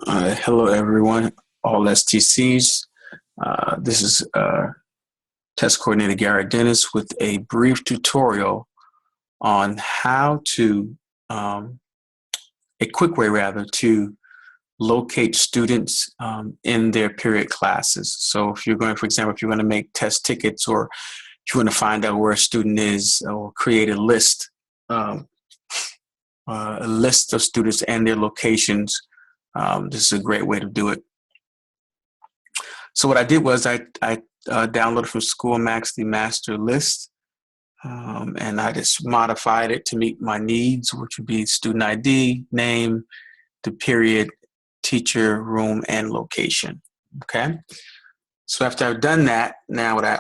Hello, everyone, all STCs. This is Test Coordinator Garrett Dennis with a brief tutorial on how to, a quick way rather, to locate students in their period classes. So if you're going, for example, if you're going to make test tickets or if you want to find out where a student is or create um, a list of students and their locations, this is a great way to do it. So what I did was I downloaded from SchoolMax the master list, and I just modified it to meet my needs, which would be student ID, name, the period, teacher, room, and location. Okay. So after I've done that, now what I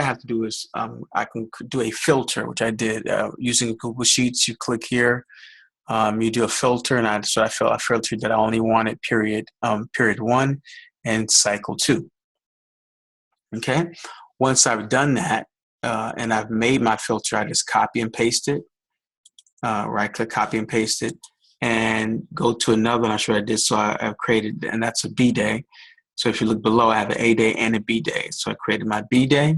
have to do is I can do a filter, which I did using Google Sheets. You click here, you do a filter, and I filtered that I only wanted period 1 and cycle 2. Okay. Once I've done that and I've made my filter, I just copy and paste it. Right click, copy and paste it, and go to another one. I'm sure I did. So I've created, and that's a B day. So if you look below, I have an A day and a B day. So I created my B day,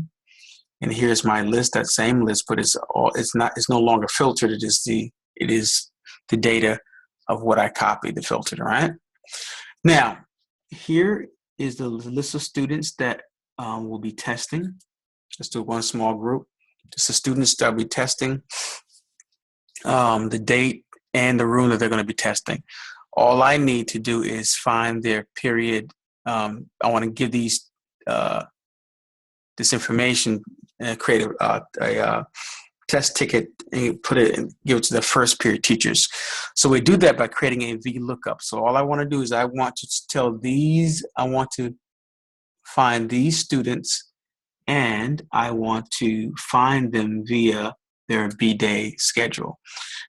and here's my list. That same list, but it's no longer filtered. It is the data of what I copied, the filtered. All right. Now here is the list of students that will be testing. Let's do one small group. Just the students that will be testing, the date and the room that they're going to be testing. All I need to do is find their period. I want to give these this information and create a test ticket and put it and give it to the first period teachers. So we do that by creating a VLOOKUP. So all I want to do is I want to find these students, and I want to find them via their B-day schedule.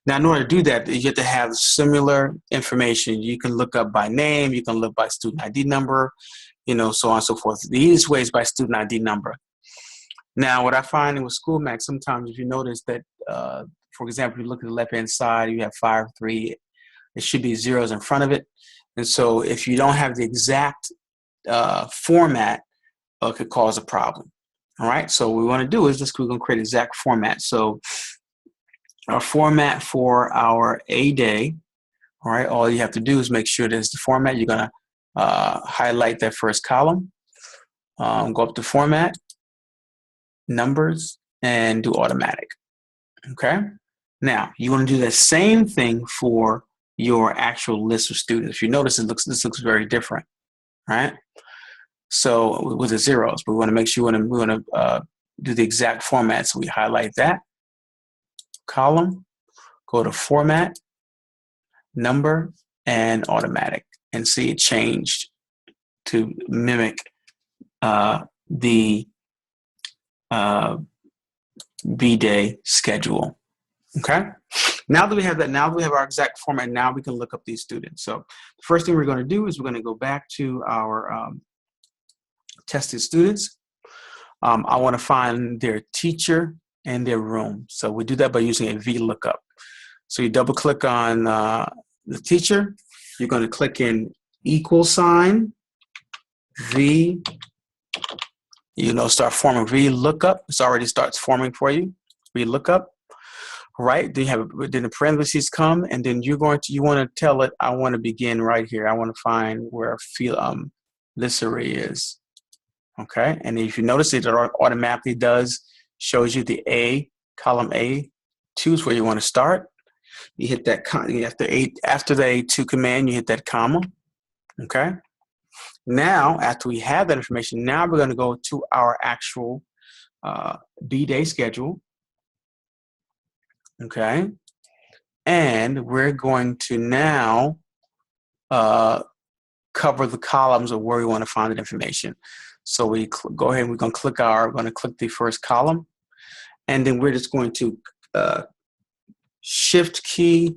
Now, in order to do that, you have to have similar information. You can look up by name, you can look by student ID number, so on and so forth. The easiest way is by student ID number. Now, what I find with SchoolMax, sometimes if you notice that, for example, you look at the left-hand side, you have 5, 3, it should be zeros in front of it. And so if you don't have the exact format, it could cause a problem. All right, so what we want to do is we're going to create exact format. So our format for our A day, all right, all you have to do is make sure there's the format. You're going to highlight that first column, go up to format, numbers, and do automatic. Okay, now you want to do the same thing for your actual list of students. If you notice, this looks very different, right? So with the zeros, but we want to make sure we want to do the exact format. So we highlight that column, go to format, number, and automatic, and see it changed to mimic the B-day schedule. Okay. Now that we have that, now that we have our exact format, now we can look up these students. So the first thing we're going to do is we're going to go back to our tested students. I want to find their teacher and their room. So we do that by using a VLOOKUP. So you double click on the teacher. You're going to click in =, V, start forming VLOOKUP. It already starts forming for you, VLOOKUP. Right, then the parentheses come, and then you want to tell it, I want to begin right here. I want to find where this array is. Okay, and if you notice it automatically shows you the A, column A, 2 is where you want to start. You hit that after the A2 command, you hit that comma. Okay, now after we have that information, now we're going to go to our actual B-day schedule. Okay, and we're going to now cover the columns of where we want to find that information. So we go ahead and we're going to click the first column, and then we're just going to shift key,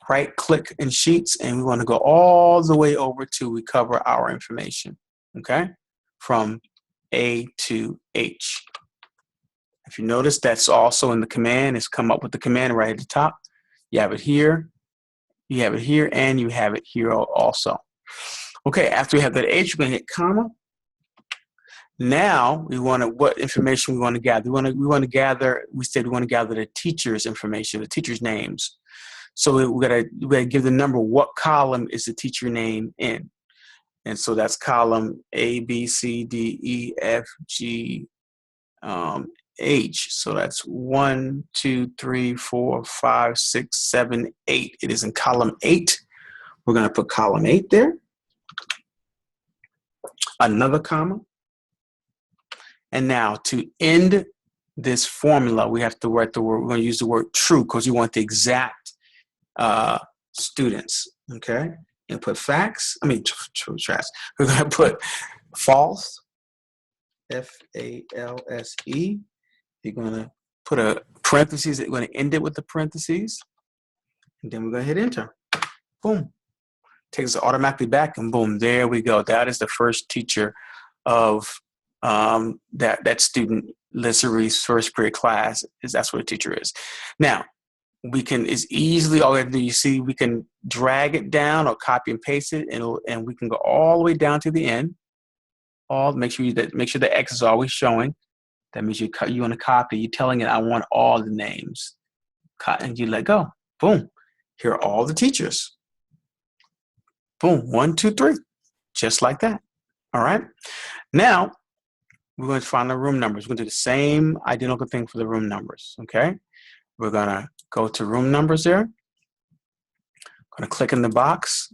right click in Sheets, and we want to go all the way over to we cover our information. Okay, from A to H. If you notice, that's also in the command. It's come up with the command right at the top. You have it here, and you have it here also. Okay, after we have that H, we're going to hit comma. Now we want to, what information we want to gather? We want to gather, we said we want to gather the teacher's information, the teacher's names. So we gotta give the number, what column is the teacher name in? And so that's column A, B, C, D, E, F, G, H. So that's 1, 2, 3, 4, 5, 6, 7, 8. It is in column 8. We're going to put column 8 there. Another comma. And now to end this formula, we have to write the word, we're going to use the word true because we want the exact students. Okay. And put facts. I mean, trash. We're going to put false. F-A-L-S-E. You're going to put a parentheses. You're going to end it with the parentheses. And then we're going to hit enter. Boom. Takes it automatically back, and boom, there we go. That is the first teacher of that student, Lissary's first period class. That's what a teacher is. Now, we can, it's easily, all we have to do, you see, we can drag it down or copy and paste it, and we can go all the way down to the end. Make sure the X is always showing. That means you want to copy. You're telling it, I want all the names. And you let go. Boom. Here are all the teachers. Boom. 1, 2, 3. Just like that. All right. Now, we're going to find the room numbers. We're going to do the same identical thing for the room numbers. Okay. We're going to go to room numbers there. Going to click in the box.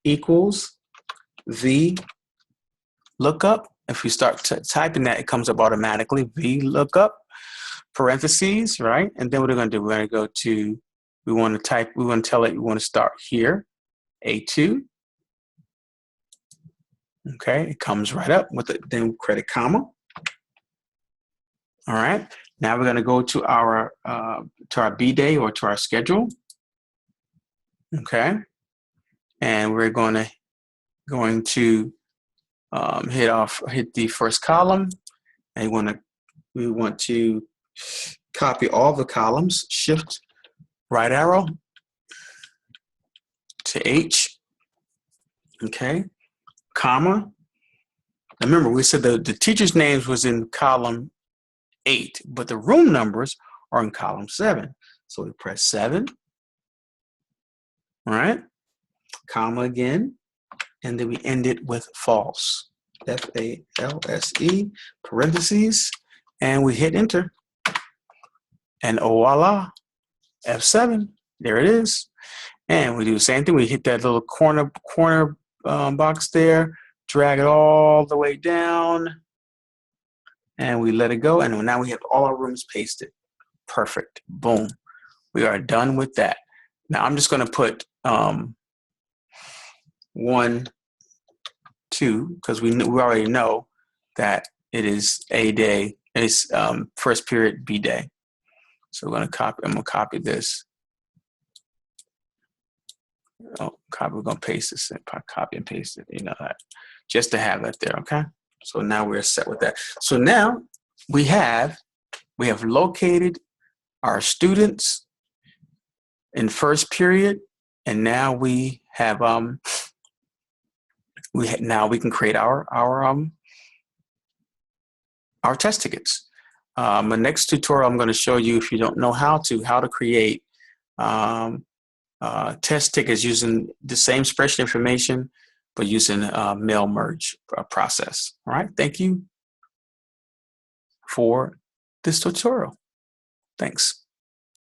Equals V lookup. If you start typing that, it comes up automatically. V lookup, parentheses, right? And then what we're going to do, we're going to go to, we want to tell it, we want to start here, A2. Okay, it comes right up with it, then credit comma. All right, now we're going to go to our B day or to our schedule. Okay, and we're going to hit the first column, and we want to copy all the columns, shift right arrow to H, okay, comma. Now remember, we said the teacher's names was in column 8, but the room numbers are in column 7. So we press 7, all right, comma again, and then we end it with false, F-A-L-S-E, parentheses, and we hit enter. And oh, voila, F7, there it is. And we do the same thing. We hit that little corner box there, drag it all the way down, and we let it go. And now we have all our rooms pasted. Perfect. Boom. We are done with that. Now I'm just going to put 1, 2, because we already know that it is A day. It's first period B day. So we're going to copy. I'm going to copy this. Oh, we're going to paste this in, copy and paste it, you know that, just to have that there, okay? So now we're set with that. So now we have located our students in first period, and now we have now we can create our test tickets. The next tutorial I'm going to show you, if you don't know how to create test tickets using the same spreadsheet information, but using mail merge process. All right, thank you for this tutorial. Thanks.